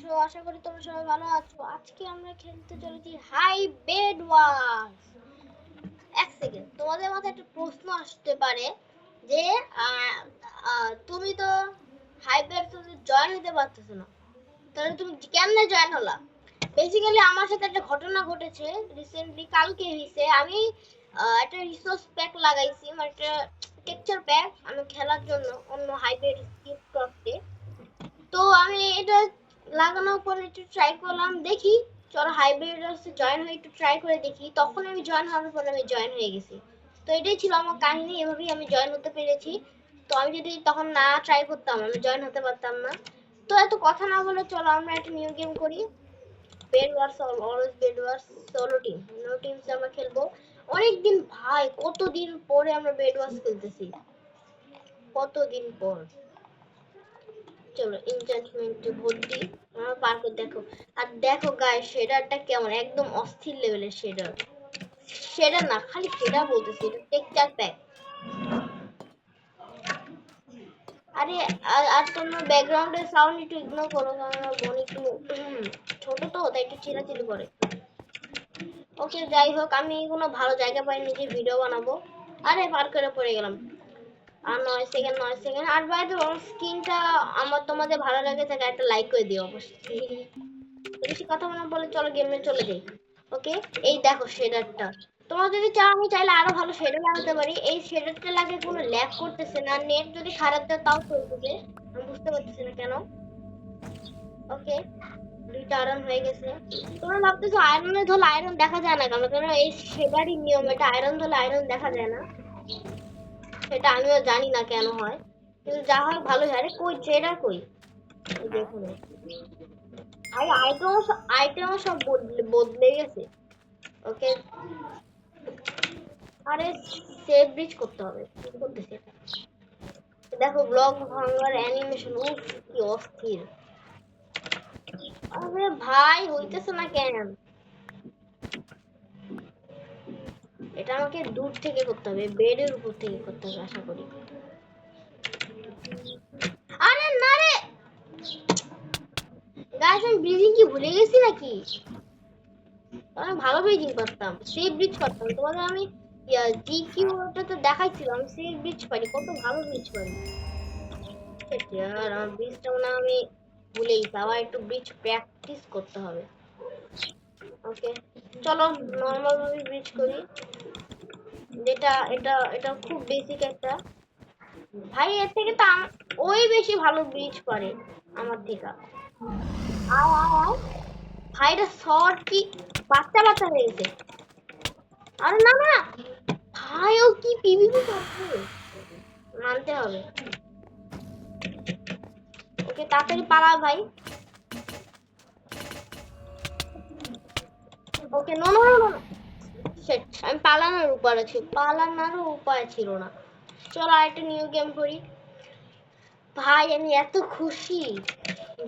আছো? আশা করি তোমরা সবাই ভালো আছো। আজকে আমরা খেলতে চলেছি হাই বেড ওয়ার্স। এক সেকেন্ড, তোমাদের মাথায় একটা প্রশ্ন আসতে পারে যে তুমি তো হাই বেড জয়েন হতে পারতেছো না, তাহলে তুমি কেমনে জয়েন হলা? বেসিক্যালি আমার সাথে একটা ঘটনা ঘটেছে রিসেন্টলি, কালকে হয়েছে। আমি একটা রিসোর্স প্যাক লাগাইছি, মানে একটা টেক্সচার প্যাক আমি খেলার জন্য অন্য হাই বেড স্কিপ করতে। তো আমি এটা লাগানোর পরে একটু ট্রাই করলাম, দেখি চলো হাইব্রিডার্সে জয়েন হয়ে একটু ট্রাই করে দেখি। তখন আমি জয়েন হওয়ার পরে আমি জয়েন হয়ে গেছি। তো এটাই ছিল আমার কাহিনী, এভাবেই আমি জয়েন হতে পেরেছি। তো আমি যদি তখন না ট্রাই করতাম আমি জয়েন হতে পারতাম না। তো এত কথা না বলে চলো আমরা একটা নিউ গেম করি। বেড ওয়ার্স, অলওয়েজ বেড ওয়ার্স সোলো টিম, নো টিমস আমরা খেলবো। অনেকদিন ভাই, কতদিন পরে আমরা বেড ওয়ার্স খেলতেছি, কতদিন পর। চলো এনচেন্টমেন্টে ভোট দিই। আমার পার করে দেখো। আর দেখো গাইস, শেডারটা কেমন, একদম অস্থির লেভেলের শেডার। শেডার না, খালি শেডার বলতেছি, এটা টেক্সচার প্যাক। আরে আর তোমার ব্যাকগ্রাউন্ডের সাউন্ড একটু ইগনোর করো, কারণ আমার বোন একটু ছোট তো, তাই একটু চিল্লাচিল্লি করে। ওকে, যাই হোক, আমি কোনো ভালো জায়গা পাইনি যে ভিডিও বানাবো। আরে পার করে পড়ে গেলাম। আর 9 সেকেন্ড, 9 সেকেন্ড। আর বাই দ্য ওয়ে, স্ক্রিনটা আমার তোমাদের ভালো লাগে থাকে একটা লাইক করে দিও অবশ্যই। বেশি কথা না বলে চলো গেমে চলে যাই। ওকে, এই দেখো শেডারটা। তোমরা যদি চাও আমি চাইলে আরো ভালো শেডার লাগাতে পারি। এই শেডারটা লাগে কোনো ল্যাগ করতেছে না, নেট যদি খারাপ যায় তাও চলতেছে। আমি বুঝতে পারতেছি না কেন। ওকে, দুইটা আয়রন হয়ে গেছে। তোমরা ভাবতেছো আয়রনের ধরলে আয়রন দেখা যায় না কেন? কারণ এই শেডারই নিয়ম, এটা আয়রন ধরলে আয়রন দেখা যায় না। সেটা আমিও জানি না কেন হয়, কিন্তু যা হয় ভালোই হয়। আরে কই ট্রেডার কই? এই দেখুন, আর আইটেমও সব বদলে গেছে। ওকে, আরে সেভ ব্রিজ করতে হবে, কি করতেছে এটা? দেখো ব্লক ভাঙার অ্যানিমেশন, উফ কি অস্থির। আরে ভাই, হইতেছে না কেন? এটা আমাকে দূর থেকে করতে হবে, বেডের উপর থেকে করতে হবে আশা করি। আরে না রে গাইস, আমি ব্রিজিং কি ভুলে গেছি নাকি? আমি ভালো ব্রিজিং করতাম, সেভ ব্রিজ করতাম। তোমাদের আমি জিকিউ ওটাতে দেখাইছিলাম, সেভ ব্রিজ পারি, কত ভালো ব্রিজ পারি। আর আমার ব্রিজটা না আমি ভুলে গেছি, আবার একটু ব্রিজ প্র্যাকটিস করতে হবে। ওকে, চলো নর্মাল ভাবে ব্রিজ করি। যেটা এটা এটা খুব বেসিক একটা। ভাই এর থেকে তো ওই বেশি ভালো ব্রিজ পারে আমার থেকে। আয় আয় আয়, ভাইটা শর্ট কি বাচ্চা বাচ্চা হয়ে গেছে। আরে না না, ভাই ও কি পিভিপি করছে, মানতে হবে। ওকে, তাড়াতাড়ি পালা ভাই। Okay, no no no no, shit, আমি পালানোর উপায় ছিল না। চলো আরেকটা নিউ গেম করি। ভাই আমি এত খুশি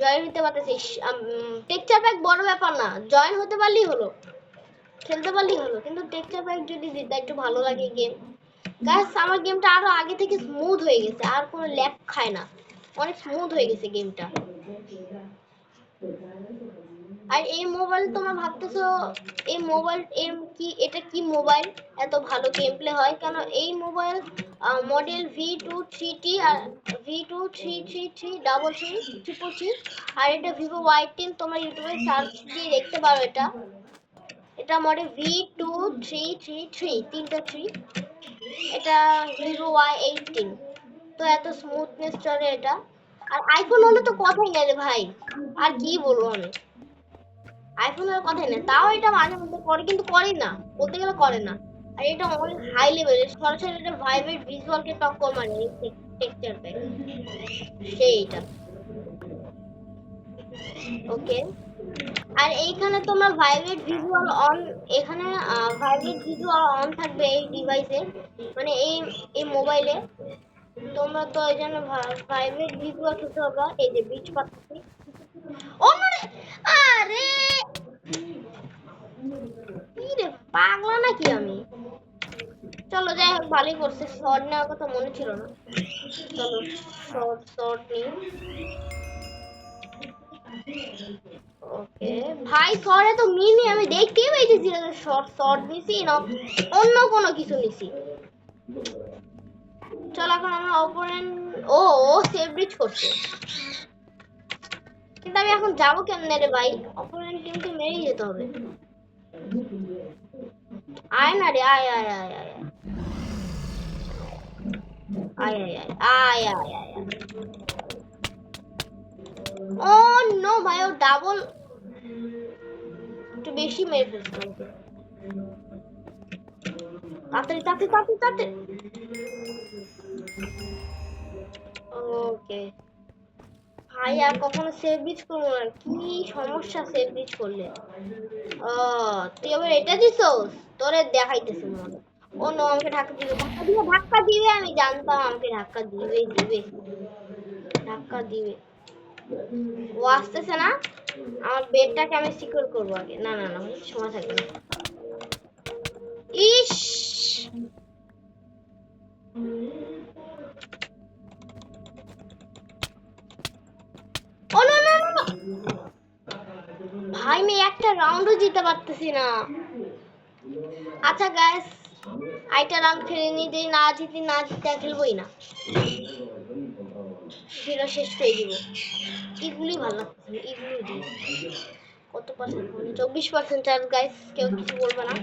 জয়েন হতে পারতেছি। টেকচার প্যাক বড় ব্যাপার না, জয়েন হতে পারলেই হলো, খেলতে পারলেই হলো। কিন্তু টেকচার প্যাক যদি দিতে একটু ভালো লাগে গেম। গাইস, আমার গেমটা আরো আগে থেকে স্মুথ হয়ে গেছে, আর কোনো ল্যাগ খায় না, অনেক স্মুথ হয়ে গেছে গেমটা। আর এই মোবাইল তোমরা ভাবতেছো এই মোবাইল এর কি, এটা কি মোবাইল এত ভালো গেম প্লে হয় কেন? এই মোবাইল মডেল V23T আর V233333333, আর এটা Vivo Y10। তোমরা ইউটিউবে সার্চ দিয়ে দেখতে পারো। এটা মডেল V2333, তিনটা থ্রি। এটা Vivo Y18। তো এত স্মুথনেস চলে এটা। আর আইফোন হলে তো কথাই নেই রে ভাই, আর কি বলবো আমি। আইফোনের কথাই না, তাও এটা মাঝে মধ্যে করে, কিন্তু করে না, বলতে গেলে করে না। আর এটা অনেক হাই লেভেলের, সরাসরি এটা ভাইব্রেট ভিজুয়ালকে টক্কর মারে এই টেক্সচার প্যাক, সেইটা। ওকে, আর এইখানে তোমার ভাইব্রেট ভিজুয়াল অন, এখানে ভাইব্রেট ভিজুয়াল অন থাকবে এই ডিভাইসে, মানে এই মোবাইলে। তোমরা তো এই জন্য ভাইব্রেট ভিজুয়াল শুনতে পাবা। এই যে বিচ পাচ্ছি অন্যরে। আরে কি রে, পাগলা নাকি আমি? চলো যাই হোক, ভালোই করছে, শর্ট নেওয়ার কথা মনে ছিল না। চলো শর্ট নিই। ভাই সরে তো মিনি আমি দেখতেই পাইতেছি না শর্ট শর্ট নিছি না অন্য কোনো কিছু নিছি। চল এখন আমরা অপোনেন্ট ও সেভ ব্রিজ করছে, কিন্তু আমি এখন যাবো কেমনে রে ভাই? অপোনেন্ট টিমকে মেরেই যেতে হবে। আয় না রে, আয় আয় আয় আয় আয় আয় আয় আয় আয় আয়। ও নো ভাই, ও ডাবল একটু বেশি মেরে ফেলছে আমাকে। তাড়াতাড়ি তাড়াতাড়ি তাড়াতাড়ি তাড়াতাড়ি। ওকে ভাই, আর কখনো সেভ ব্রিজ করবো না, কি সমস্যা সেভ ব্রিজ করলে। ও তুই আবার এটা দিছস, তোরে দেখাইতেছি মনে। ও নো, আমাকে ধাক্কা দিবে ধাক্কা দিবে ধাক্কা দিবে, আমি জানতাম আমাকে ধাক্কা দিবে দিবে ধাক্কা দিবে। ও আসতেছে না, আমার বেডটাকে আমি সিকিউর করবো আগে। না না না, সময় থাকবে না। ইস ও নো নো নো, ভাই আমি একটা রাউন্ডও জিতে পারতেছি না। আচ্ছা গাইস, আইটা রাউন্ড খেলে নি, যদি না জিতি না জিতে খেলবোই না, ভিডিও শেষ করে দিব। এগুলি ভালো লাগছে, এগুলো দিই। কত পার্সেন্ট? 24% চার্জ গাইস, কেউ কিছু বলবে না।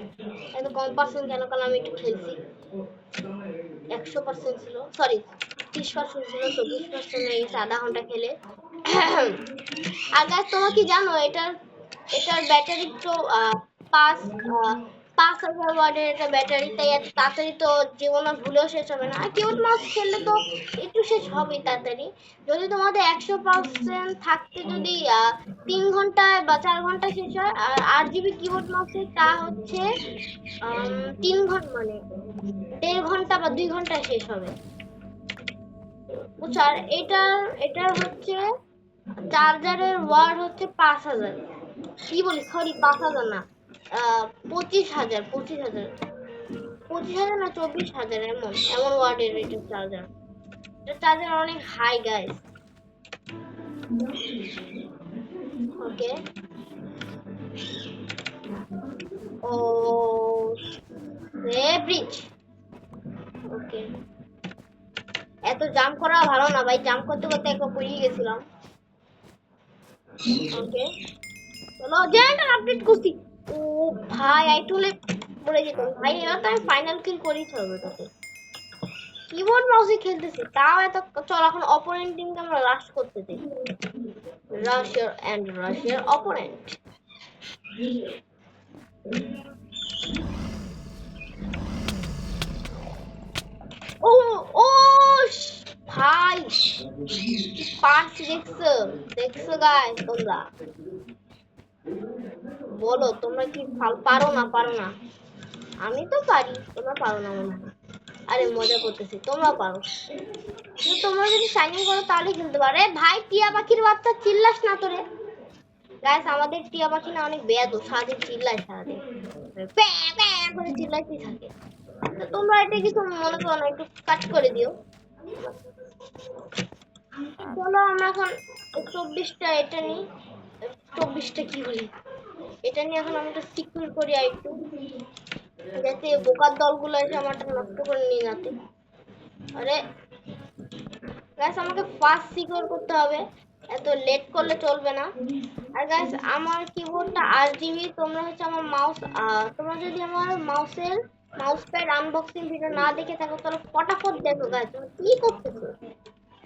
এত কম পার্সেন্ট কেন? কারণ আমি একটু খেলছি। 100% ছিল, সরি 30% ছিল, 24% হয়ে গেছে আধা ঘন্টা খেলে। আর গাইস তোমরা কি জানো এটার এটার ব্যাটারি তো 5,000 ওয়াটের একটা ব্যাটারি, তাই এত তাড়াতাড়ি তো জীবনে ভুলেও শেষ হবে না। আর কিবোর্ড মাউস খেললে তো একটু শেষ হবেই তাড়াতাড়ি। যদি তোমাদের 100% থাকতে যদি 3 ঘন্টায় বা 4 ঘন্টা শেষ হয়, আর 8 জিবি কিবোর্ড মাউসে তা হচ্ছে 3 ঘন্টা, মানে 1.5 ঘন্টা বা 2 ঘন্টায় শেষ হবে। বুঝছো? আর এটার হচ্ছে চার্জারের ওয়াট হচ্ছে 5,000, কি বলি সরি 5,000 না, 25,000 25,000 25,000 না 24,000, এমন এমন ওয়াটের এটার চার্জার। এটা চার্জার অনেক হাই গাইস। ওকে ও ব্রিজ। ওকে, এত জাম্প করা ভালো না ভাই, জাম্প করতে করতে একবার পড়ে গেছিলাম। ওকে চলো, জেনারেটর আপডেট করছি। ও ভাই আইটুলে পড়ে যেতাম ভাই, এবার তো আমি ফাইনাল কিল করেই ছাড়বো তোকে। কিবোর্ড মাউসে খেলতেছি তাও এত। চল এখন অপোনেন্ট টিমকে আমরা রাশ করতে দেই। Rush your end rush your opponent. ও ও ভাই পাঁচ দেখছো, দেখছো গাইস তোমরা? বলো তোমরা কি পারো না পারো না? আমি তো পারি, তোমরা পারো না মনে হয়। আরে মজা করতেছি, তোমরা পারো। তোমরা যদি সাইনিং করো তাহলে খেলতে পারো। ভাই টিয়া পাখির বাচ্চা, চিল্লাস না তোরে। গাইস আমাদের টিয়া পাখি না অনেক বেয়াদব, সারাদিন চিল্লায়, সারাদিন প্যাঁ প্যাঁ করে চিল্লাইতেই থাকে। তো তোমরা এটা কিছু মনে করো না, একটু কাট করে দিও। চলো আমরা এখন 24টা এটা নিই, 24টা কি বলি, এটা নিয়ে এখন আমি একটু সিকিউর করি আর একটু, যাতে বোকার দলগুলো এসে আমারটা নষ্ট করে নিয়ে যাতে। আরে গাইস আমাকে ফাস্ট সিকিউর করতে হবে, এত লেট করলে চলবে না। আর গাইস আমার কিবোর্ডটা 8 জিবি, তোমরা হচ্ছে আমার মাউস, তোমরা যদি আমার মাউস প্যাড আনবক্সিং ভিডিও না দেখে থাকো তাহলে ফটাফট দেখো গাইস, তোমরা কি করতেছো?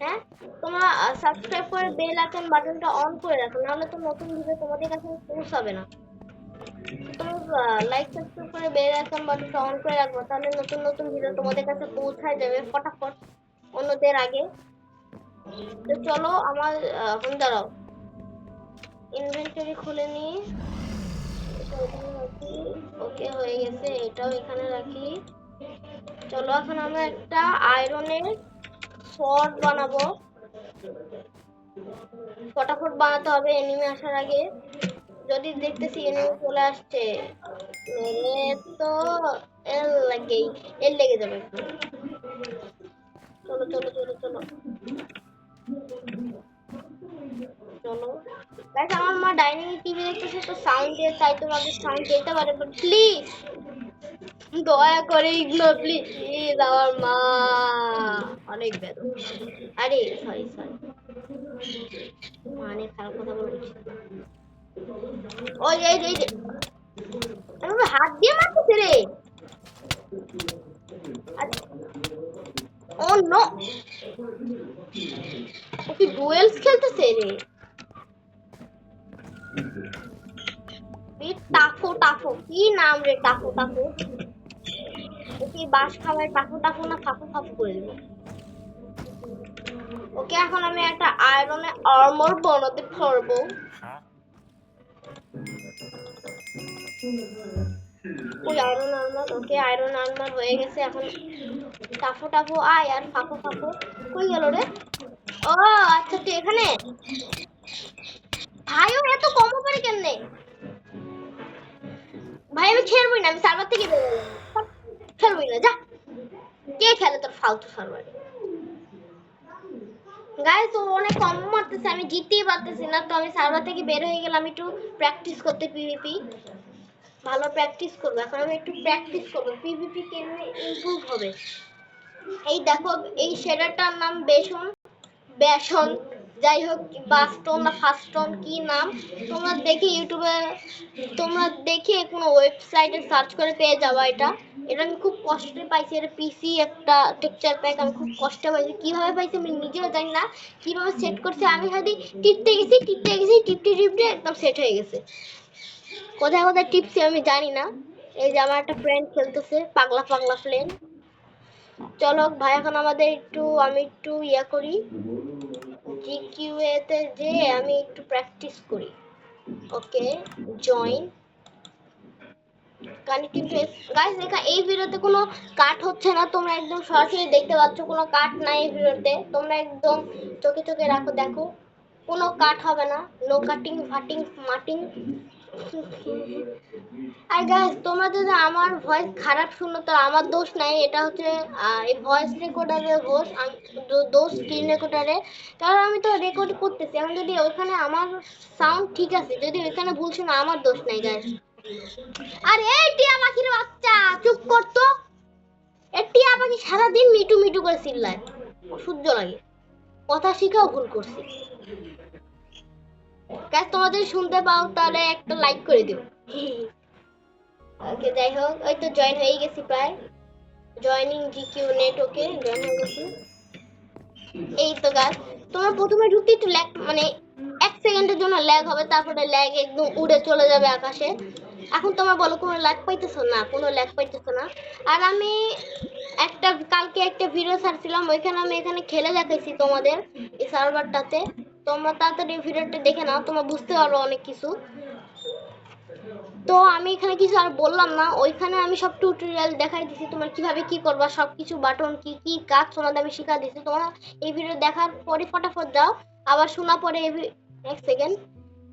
হ্যাঁ, তোমরা সাবস্ক্রাইব করে বেল আইকন বাটনটা অন করে রাখো, নাহলে তো নতুন ভিডিও তোমাদের কাছে পৌঁছাবে না। তোমরা লাইক সাবস্ক্রাইব করে বেল আইকন বাটনটা অন করে রাখবো, তাহলে নতুন নতুন ভিডিও তোমাদের কাছে পৌঁছায় যাবে ফটাফট অন্যদের আগে। তো চলো আমার এখন দাঁড়াও, ইনভেন্টরি খুলে নিই। ওকে হয়ে গেছে, এটাও এখানে রাখি। চলো এখন আমরা একটা আয়রনের শর্ট বানাবো, ফটাফট বানাতে হবে এনিমি আসার আগে। যদি দেখতেছি এনিমি চলে আসছে, মেরে তো এর লেগে যাবে একটু। চলো চলো চলো চলো চলো গাইস, আমার মা ডাইনিং টিভি দেখতেছে তো সাউন্ড দিয়ে, তাই তোমাদের সাউন্ড যেতে পারে, বাট প্লিজ দয়া করে ইগনোর প্লিজ। আমার মা অনেক বেদম। আরে সরি সরি, মানে খারাপ কথা বলছি। ওই এই যে আমি হাত দিয়ে মারতেছে রে। ও নো, ও কি ডুয়েলস খেলতেছে রে? টাফো টাফো কি নাম রে? টাফো টাফো, ওকে বাস খাবার টাফো টাফো না ফাফু ফাফু করে দেবো। ওকে এখন আমি একটা আয়রনে আর্মর বানাতে পারবো। ওই আয়রন আর্মার, ওকে আয়রন আর্মার হয়ে গেছে। এখন টাফো টাফো আয় আর ফাফো ফাফো কই গেল রে? ও আচ্ছা তুই এখানে। ভাই ও এত কম পারে কেমনে? ভাই আমি খেলবই না, আমি সার্ভার থেকে বের হয়ে গেলাম। খেলবই না, যা। কে খেলে তোর ফালতু সার্ভারে? গাইস ও অনেক কম মারতেছে, আমি জিততেই পারতেছি না, তো আমি সার্ভার থেকে বের হয়ে গেলাম একটু প্র্যাকটিস করতে পিভিপি। ভালো প্র্যাকটিস করবো এখন, আমি একটু প্র্যাকটিস করবো পিভিপি কেমনে ইমপ্রুভ হবে। এই দেখো এই শেডারটার নাম বেসন, বেসন যাই হোক, বাস্টন না ফাস্টন কি নাম, তোমরা দেখে ইউটিউবে, তোমরা দেখে কোনো ওয়েবসাইটে সার্চ করে পেয়ে যাবা। এটা এটা আমি খুব কষ্টে পাইছি, এটা পিসি একটা টেক্সচার প্যাক, আমি খুব কষ্টে পাইছি। কিভাবে পাইছি আমি নিজেও জানি না, কিভাবে সেট করছি আমি, হয়তো টিপতে টিপতে একদম সেট হয়ে গেছে। কোথায় কোথায় টিপছি আমি জানি না। এই যে আমার একটা ফ্রেন্ড খেলতেছে, পাগলা পাগলা ফ্রেন্ড। চলো ভাই এখন আমাদের একটু, আমি একটু ইয়া করি, জিকিউএ তে যে আমি একটু প্র্যাকটিস করি। ওকে জয়েন কানেক্টিং টু গাইস। দেখা এই ভিডিওতে কোনো কাট হচ্ছে না, তোমরা একদম সরাসরি দেখতে পাচ্ছ, কোনো কাট নাই এই ভিডিওতে, তোমরা একদম চোখে চোখে রাখো, দেখো কোনো কাট হবে না, নো কাটিং ফাটিং মাটিং। আর গাইস তোমরা যদি আমার ভয়েস খারাপ শুনো তো আমার দোষ নাই, এটা হচ্ছে এই ভয়েস রেকর্ডারের দোষ, স্ক্রিন রেকর্ডারে। কারণ আমি তো রেকর্ড করতেছি, এখন যদি ওইখানে আমার সাউন্ড ঠিক আছে, যদি ওইখানে ভুল শুনো আমার দোষ নাই গাইস। আরে এই টিয়া পাখির বাচ্চা চুপ কর তো। এই টিয়া পাখি সারাদিন মিটু মিটু করে চিল্লায়, অসহ্য লাগে, কথা শিখাও ভুল করছি। গাইস তোমরা যদি শুনতে পাও তাহলে একটা লাইক করে দিও। ওকে যাই হোক, ওই তো জয়েন হয়ে গেছি প্রায়, জয়েনিং জিকিউ নেট। ওকে জয়েন হয়ে গেছি। এই তো গাছ, তোমার প্রথমে ঢুকতে একটু ল্যাগ, মানে 1 সেকেন্ডের জন্য ল্যাগ হবে, তারপরে ল্যাগ একদম উড়ে চলে যাবে আকাশে। এখন তোমার বলো কোনো ল্যাগ পাইতেছো না? কোনো ল্যাগ পাইতেছো না। আর আমি কালকে একটা ভিডিও ছাড়ছিলাম, ওইখানে আমি এখানে খেলে দেখাইছি তোমাদের এই সার্ভারটাতে। তোমরা তাড়াতাড়ি ভিডিওটা দেখে নাও, তোমরা বুঝতে পারো অনেক কিছু। তো আমি এখানে কিছু আর বললাম না, ওইখানে আমি সব টিউটোরিয়াল দেখাই দিছি, তোমার কিভাবে কি করবা, সবকিছু বাটন কি কি কাজ তোমাদের আমি শিখা দিছি। তোমরা এই ভিডিও দেখার পরে ফটাফট যাও, আবার শোনা পরে এক second.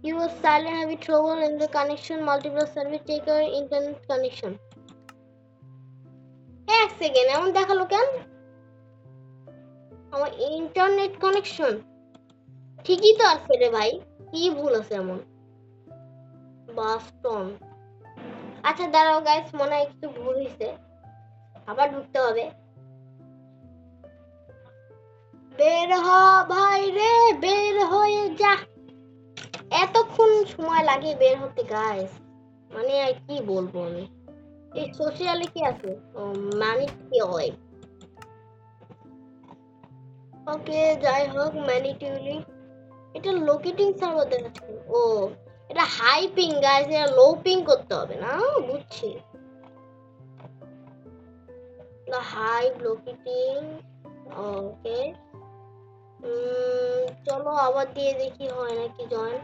You are silent have trouble in the connection multiple service take your internet connection. এক সেকেন্ড এমন দেখালো কেন? আমার ইন্টারনেট কানেকশন ঠিকই তো আছে রে ভাই, কি ভুল আছে এমন? বাস্টন, আচ্ছা দাঁড়াও গাইস, মনে হয় একটু ভুল হয়েছে, আবার ঢুকতে হবে। বের হ ভাই রে, বের হয়ে যা। এতক্ষণ সময় লাগে বের হতে গাইস, মানে আর কি বলবো আমি। এই সোশ্যালে কি আছে? মানে কি হয়? ওকে যাই হোক, ম্যানিটিউলি এটা লোকেটিং সার্ভার দেখাচ্ছে। ও এটা হাই পিং গাইস, এটা লো পিং করতে হবে না, বুঝছি। হাই লোকেটিং, ওকে। চলো আবার দিয়ে দেখি হয় নাকি জয়েন।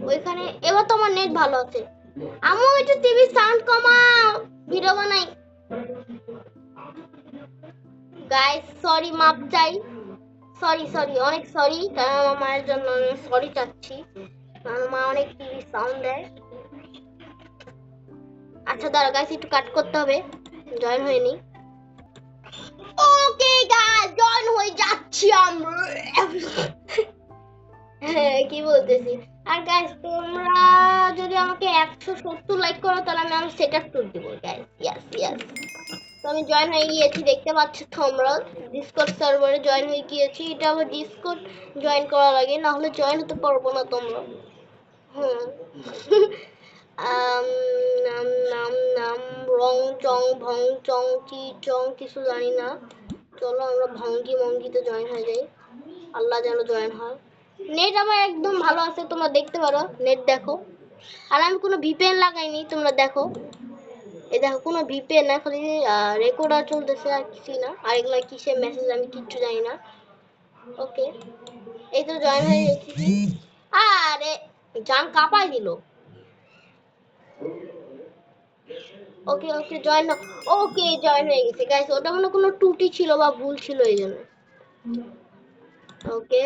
ওইখানে এবার তোমার নেট ভালো আছে। আমু একটু টিভি সাউন্ড কমাও, ভিডিও বানাই। গাইস সরি, মাপ চাই, সরি সরি অনেক সরি, কারণ আমার মায়ের জন্য আমি সরি চাচ্ছি, কারণ মা অনেক টিভি সাউন্ড দেয়। আচ্ছা দাঁড়া গাইস, একটু কাট করতে হবে, জয়েন হয়নি। ওকে গাইস জয়েন হয়ে যাচ্ছি আমরা। হ্যাঁ, কি বলতেছি। আর গাইস তোমরা যদি আমাকে 170 লাইক করো তাহলে আমি সেটআপ ট্যুর দিব গাইস। Yes yes. তো আমি জয়েন হয়ে গিয়েছি, দেখতে পাচ্ছ তোমরা ডিসকর্ড সার্ভারে জয়েন হয়ে গিয়েছি। এটা আবার ডিসকর্ড জয়েন করা লাগে, না হলে জয়েন হতে পারবো না তোমরা। হুম। নাম নাম নাম রং চং ভং চং চি চং কিছু জানি না। চলো আমরা ভঙ্গি মঙ্গিতে জয়েন হয়ে যাই, আল্লাহ যেন জয়েন হয়। নেট আমার একদম ভালো আছে, তোমরা দেখতে পারো, নেট দেখো। আর আমি কোনো ভিপিএন লাগাইনি, তোমরা দেখো। এই দেখো কোনো ভিপিএন না, খালি রেকর্ডার চলতেছে আর কিছুই না। আর এগুলা কিসের মেসেজ আমি কিচ্ছু জানি না। ওকে, এই তো জয়েন হয়ে গেছি। আরে জান কাঁপাই দিল। ওকে ওকে জয়েন, ওকে জয়েন হয়ে গেছে গাইস। ওটা মনে কোনো ত্রুটি ছিল বা ভুল ছিল এই জন্য। ওকে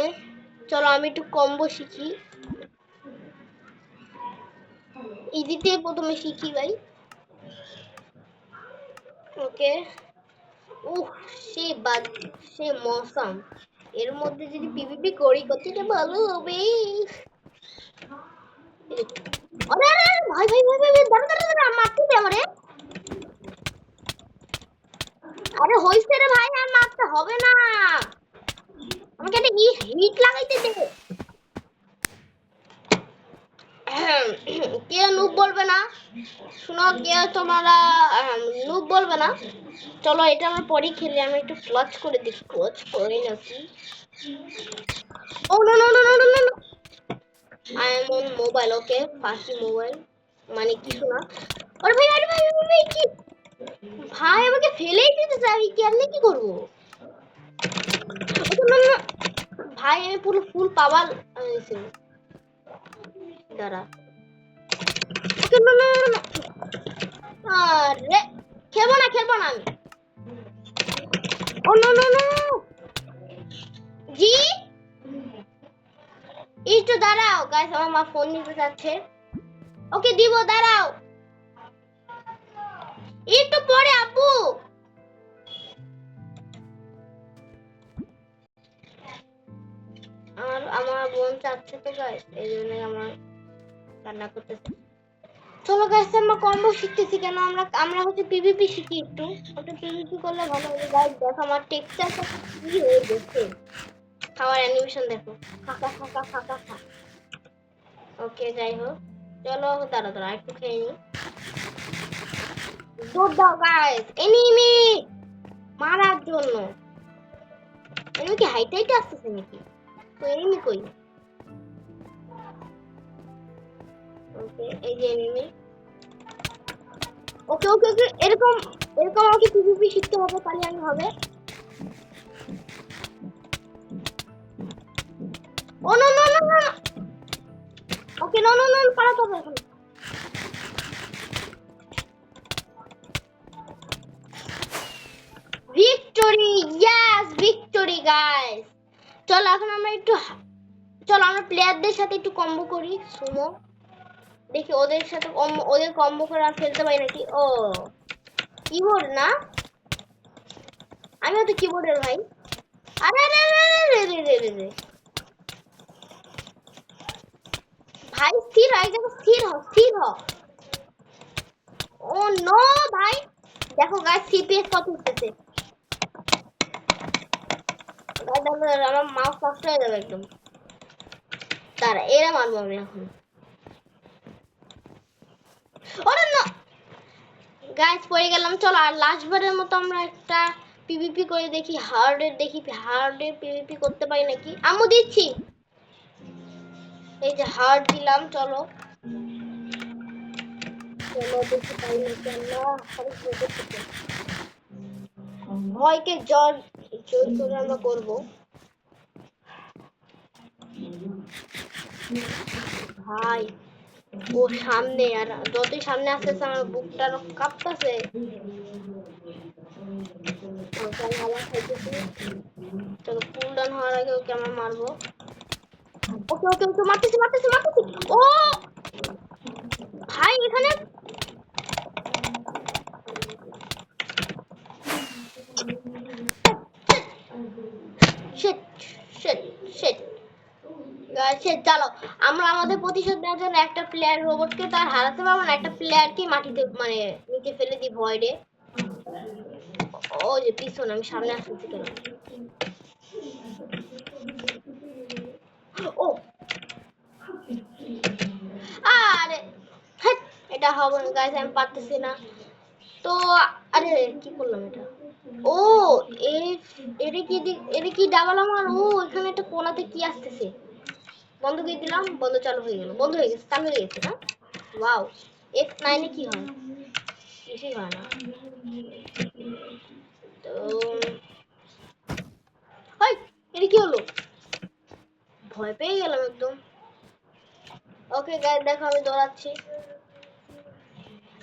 চলো আমি একটু কম্বো শিখি, ইজিতে প্রথমে শিখি ভাই। ওকে উহ, সে বাদ, সে মৌসুম। এর মধ্যে যদি পিভিপি করি কতটা ভালো হবে। আরে আরে আরে, ভাই ভাই ভাই ভাই ভাই, দাঁড়া দাঁড়া দাঁড়া, মারতে দে আমারে। আরে হইছে রে ভাই, আর মারতে হবে না, আমাকে একটা হিট লাগাইতে দে। কে নুব বলবে না, শুনো কে তোমরা নুব বলবে না। চলো এটা আমরা পরে খেলি, আমি একটু ক্লাচ করে দেখি, ক্লাচ করি নাকি। Oh no no no no no no, I am on mobile. Okay ফাঁকি মোবাইল মানে কিছু না। আরে ভাই আরে ভাই ভাই ভাই, কি ভাই আমাকে ফেলেই দিতে চাই, কেমনে কি করবো। ওকে, না, না, না। ভাই আমি পুরো ফুল পাওয়ার দাঁড়া। ওকে না না না না। আরে খেলবো না খেলবো না আমি। ও নো নো নো, জি একটু দাঁড়াও গাইস, আমার মা ফোন নিতে যাচ্ছে। ওকে দিব, দাঁড়াও একটু পরে আপু। আমার আমার বোন চাচ্ছে তো গাইস, এই জন্য আমার কান্না করতেছে। চলো গাইস আমরা কম্বো শিখতেছি কেন, আমরা আমরা হচ্ছে পিভিপি শিখি একটু। ওটা পিভিপি করলে ভালো হবে গাইস। দেখো আমার টেক্সচারটা কি হয়ে গেছে, খাওয়ার অ্যানিমেশন দেখো, ফাঁকা ফাঁকা ফাঁকা ফাঁকা। ওকে যাই হোক, চলো দাঁড়া দাঁড়া একটু খেয়ে নি। দৌড় দাও গাইস, এনিমি মারার জন্য। এনিমি কি হাইট হাইট আসতেছে নাকি? তো এনিমি কই? ওকে এই যে এনিমি। ওকে ওকে ওকে, এরকম এরকম আমাকে পিভিপি শিখতে হবে, তাহলে আমি হবে। Oh no no no no, okay no no no, পালাতে হবে এখন। Victory, yes victory guys. চলো এখন আমরা একটু চলো আমরা প্লেয়ারদের সাথে একটু কম্বো করি সুমো, দেখি ওদের সাথে ওদের কম্বো করে আর খেলতে পারি নাকি। ও কিবোর্ড না, আমিও তো কিবোর্ডের ভাই। আরে আরে আরে আরে আরে আরে আরে আরে। ভাই স্থির হয় দেখো, স্থির হ স্থির হ। ও নো ভাই, দেখো গাইস সিপিএস কত উঠতেছে। আমার মাউস নষ্ট হয়ে যাবে একদম। তারা এরা মারবো আমি এখন। ওরে না গাইস পড়ে গেলাম। চলো আর লাস্ট বারের মতো আমরা একটা পিভিপি করে দেখি, হার্ডের দেখি হার্ডের পিভিপি করতে পারি নাকি। আম্মু দিচ্ছি, এই যে হার্ড দিলাম। চলো চলো দেখি পারি নাকি আমরা। ভয়কে জয় জয় করে আমরা করবো। ভাই ও সামনে, আর যতই সামনে আসতেছে আমার বুকটা কাঁপতেছে। হাওয়া খাইতেছি। চলো কুল ডাউন হওয়ার আগে ওকে আমরা মারবো। ওকে ওকে ওকে, মারতেছি মারতেছি মারতেছি। ও ভাই এখানে শিট শিট শিট গাইস, প্রতিশোধ নেওয়ার জন্য একটা প্লেয়ার রোবটকে তার হারাতে পারবো না, একটা প্লেয়ারকে মাটিতে মানে নিচে ফেলে দিই ভয়েডে। ও যে পিছন, আমি সামনে আসতেছি কেন? ও আরে হ্যাট, এটা হবে না গাইস, আমি পারতেছি না তো। আরে কি করলাম এটা? ও এই এটা কি ডাবল আমার? ও এখানে একটা কোনাতে কি আসতেছে? বন্ধ করে দিলাম, বন্ধ চালু হয়ে গেল, বন্ধ হয়ে গেছে, চালু হয়ে গেছে না? ওয়াও, F9 এ কি হয়? কিছুই হয় না তো। হাই, এটা কি হলো? ভয় পেয়ে গেলাম একদম। ওকে গাইস দেখো আমি দৌড়াচ্ছি।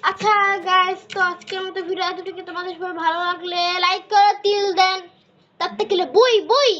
আচ্ছা গাইস, তো আজকের মতো ভিডিও এতটুকু। তোমাদের সবাই ভালো লাগলে লাইক করো, তিল দেন, তার থেকে বই বই।